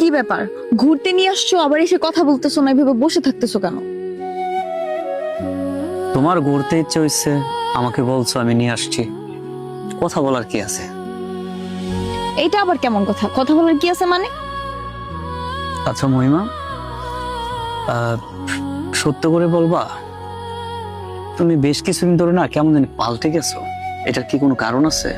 কি ব্যাপার, ঘুরতে নিয়ে আসছো আবার এসে কথা বলতেছো না, এভাবে বসে থাকতেছো কেন? তোমার ঘুরতে ইচ্ছে হইছে, আমাকে বলছো, আমি নিয়ে আসছি। কথা বলার কি আছে? এইটা আবার কেমন কথা? কথা বলার কি আছে মানে? আচ্ছা মহিমা, সত্য করে বলবা, তুমি বেশ কিছুদিন ধরে না কেমন জানি পাল্টে গেছো, এটার কি কোনো কারণ আছে?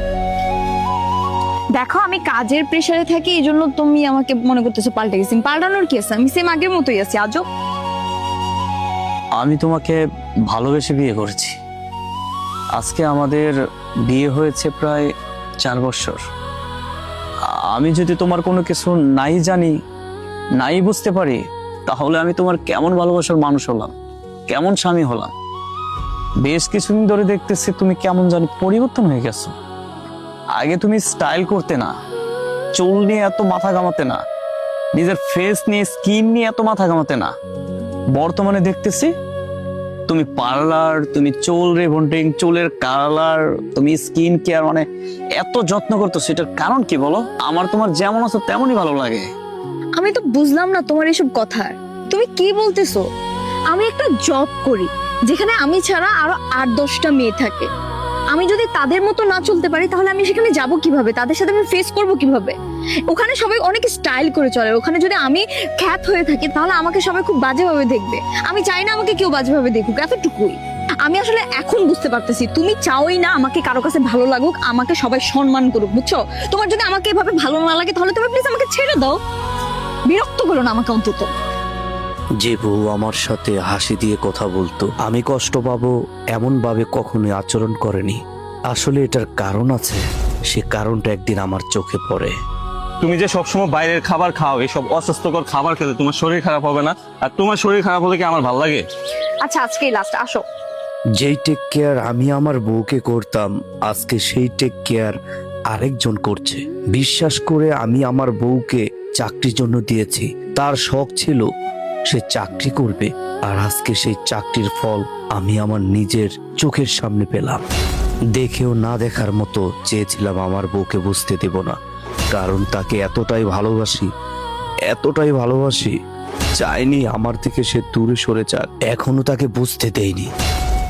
দেখো, আমি কাজের প্রেসারে থাকি, এই জন্য তুমি আমাকে মনে করতেছো পাল্টে গেছি। পাল্টানোর কি আছে? আমি সেম আগের মতোই আছি। আজব। আমি তোমাকে ভালোবেসে বিয়ে করেছি। আজকে আমাদের বিয়ে হয়েছে প্রায় 4 বছর। আমি যদি তোমার কোনো কিছু নাই জানি, নাই বুঝতে পারি, তাহলে আমি তোমার কেমন ভালোবাসার মানুষ হলাম, কেমন স্বামী হলাম? বেশ কিছুদিন ধরে দেখতেছি তুমি কেমন জানি পরিবর্তন হয়ে গেছো। আগে তুমি স্টাইল করতে না, চুল নিয়ে এত মাথা ঘামাতে না, নিজের ফেস নিয়ে, স্কিন নিয়ে এত মাথা ঘামাতে না। বর্তমানে দেখতেছি তুমি পার্লার, তুমি চুল রিবন্ডিং, চুলের কালার, তুমি স্কিন কেয়ার, মানে এত যত্ন করতেছো। এটার কারণ কি বলো? আমার তোমার যেমন আছো তেমনই ভালো লাগে। আমি তো বুঝলাম না তোমার এসব কথা। তুমি কি বলতেছো? আমি একটা জব করি যেখানে আমি ছাড়া আরো 8-10টা মেয়ে থাকে। আমি যদি তাদের মতো না চলতে পারি তাহলে আমি সেখানে যাব কিভাবে? তাদের সাথে আমি ফেস করব কিভাবে? ওখানে সবাই অনেক স্টাইল করে চলে। ওখানে যদি আমি খ্যাত হয়ে থাকি তাহলে আমাকে সবাই খুব বাজেভাবে দেখবে। আমি চাই না আমাকে কেউ বাজেভাবে দেখুক, এতটুকুই। আমি আসলে এখন বুঝতে পারতেছি তুমি চাওই না আমাকে কারো কাছে ভালো লাগুক, আমাকে সবাই সম্মান করুক, বুঝছো? তোমার যদি আমাকে এভাবে ভালো না লাগে তাহলে তুমি প্লিজ আমাকে ছেড়ে দাও। বিরক্ত করো না আমাকে অন্তত। যে বউ আমার সাথে হাসি দিয়ে কথা বলতো, আমি কষ্ট পাবো এমন ভাবে কখনোই আচরণ করেনি। আসলে এটার কারণ আছে, সে কারণটা একদিন আমার চোখে পড়ে। তুমি যে সবসময় বাইরের খাবার খাও, এইসব অস্বাস্থ্যকর খাবার খেলে তোমার শরীর খারাপ হবে না? আর তোমার শরীর খারাপ হলে কি আমার ভালো লাগে? আচ্ছা, আজকেই লাস্ট, আসো। যেই টেক কেয়ার আমি আমার বউকে করতাম, আজকে সেই টেক কেয়ার আরেকজন করছে। বিশ্বাস করে আমি আমার বউকে চাকরির জন্য দিয়েছি। তার শখ ছিল সে চাকরি করবে, আর আজকে সেই চাকরির ফল আমি আমার নিজের চোখের সামনে পেলাম। দেখেও না দেখার মতো চেয়েছিলাম আমার বউকে বুঝতে দেব না, কারণ তাকে এতটাই ভালোবাসি, চাইনি আমার থেকে সে দূরে সরে যাক। এখনো তাকে বুঝতে দেইনি।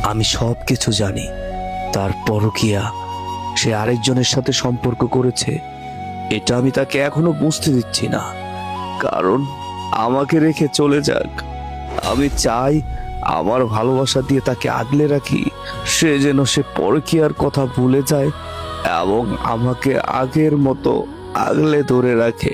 আমি সব কিছু জানি, তার পরকীয়া, সে আরেকজনের সাথে সম্পর্ক করেছে। এটা আমি তাকে এখনো বুঝতে দিচ্ছি না, কারণ আমাকে রেখে চলে যাক। আমি চাই আমার ভালোবাসা দিয়ে তাকে আগলে রাখি, সে যেন সে পরকীয়ার কথা ভুলে যায় এবং আমাকে আগের মতো আগলে ধরে রাখে।